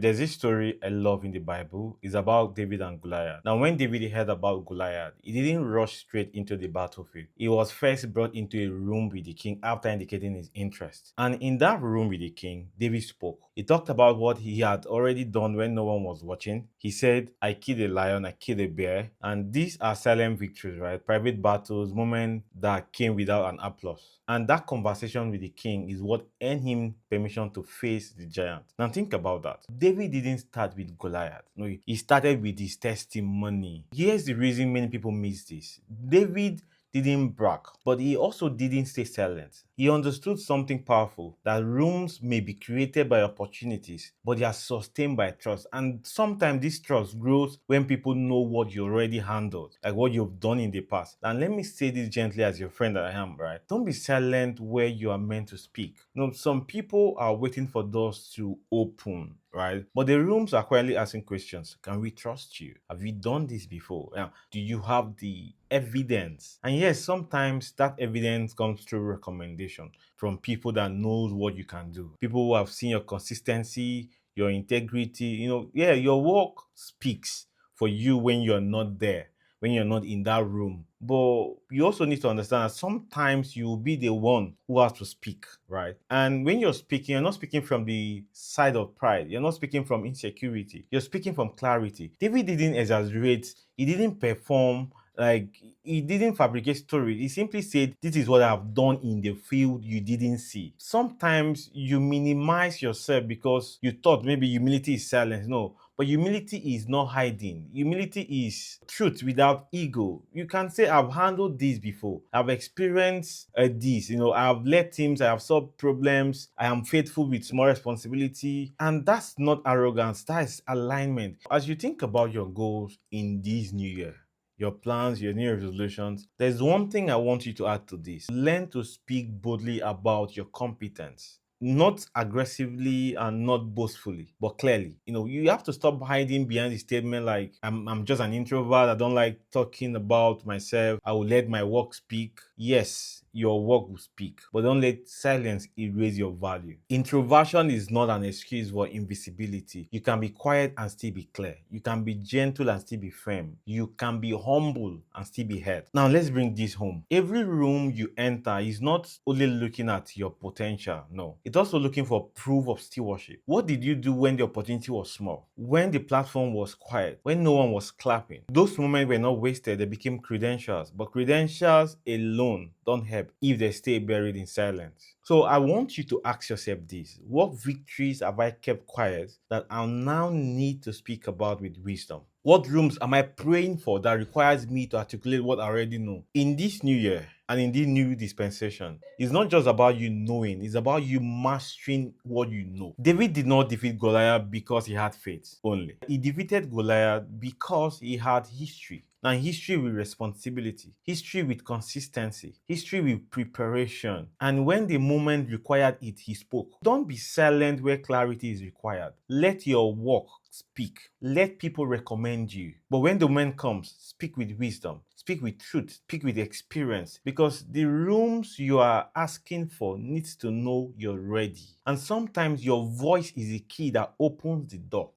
There's this story I love in the Bible. It's about David and Goliath. Now, when David heard about Goliath, he didn't rush straight into the battlefield. He was first brought into a room with the king after indicating his interest. And in that room with the king, David spoke. He talked about what he had already done when no one was watching. He said, I killed a lion, I killed a bear. And these are silent victories, right? Private battles, moments that came without an applause. And that conversation with the king is what earned him permission to face the giant. Now think about that. David didn't start with Goliath. No, he started with his testimony. Here's the reason many people miss this. David didn't brag, but he also didn't stay silent. He understood something powerful, that rooms may be created by opportunities, but they are sustained by trust. And sometimes this trust grows when people know what you already handled, like what you've done in the past. And let me say this gently as your friend that I am, right? Don't be silent where you are meant to speak. Some people are waiting for doors to open, right? But the rooms are quietly asking questions. Can we trust you? Have you done this before? Do you have the evidence? And yes, sometimes that evidence comes through recommendation from people that knows what you can do. People who have seen your consistency, your integrity. Yeah, your work speaks for you when you're not there, when you're not in that room. But you also need to understand that sometimes you will be the one who has to speak, right? And when you're speaking, you're not speaking from the side of pride. You're not speaking from insecurity. You're speaking from clarity. David didn't exaggerate. He didn't perform. Like, he didn't fabricate stories. He simply said, this is what I've done in the field you didn't see. Sometimes you minimize yourself because you thought maybe humility is silence. No, but humility is not hiding. Humility is truth without ego. You can say, I've handled this before. I've experienced this. I've led teams. I have solved problems. I am faithful with small responsibility. And that's not arrogance. That is alignment. As you think about your goals in this new year, your plans, your new resolutions, there's one thing I want you to add to this. Learn to speak boldly about your competence. Not aggressively and not boastfully, but clearly. You have to stop hiding behind the statement like, I'm just an introvert. I don't like talking about myself. I will let my work speak. Yes, your work will speak, but don't let silence erase your value. Introversion is not an excuse for invisibility. You can be quiet and still be clear. You can be gentle and still be firm. You can be humble and still be heard. Now, let's bring this home. Every room you enter is not only looking at your potential, no. It's also looking for proof of stewardship. What did you do when the opportunity was small? When the platform was quiet? When no one was clapping? Those moments were not wasted, they became credentials. But credentials alone don't help if they stay buried in silence. So I want you to ask yourself this. What victories have I kept quiet that I now need to speak about with wisdom? What rooms am I praying for that requires me to articulate what I already know? In this new year and in this new dispensation, it's not just about you knowing, it's about you mastering what you know. David did not defeat Goliath because he had faith only. He defeated Goliath because he had history. Now, history with responsibility, history with consistency, history with preparation. And when the moment required it, he spoke. Don't be silent where clarity is required. Let your work speak. Let people recommend you. But when the moment comes, speak with wisdom. Speak with truth. Speak with experience. Because the rooms you are asking for needs to know you're ready. And sometimes your voice is the key that opens the door.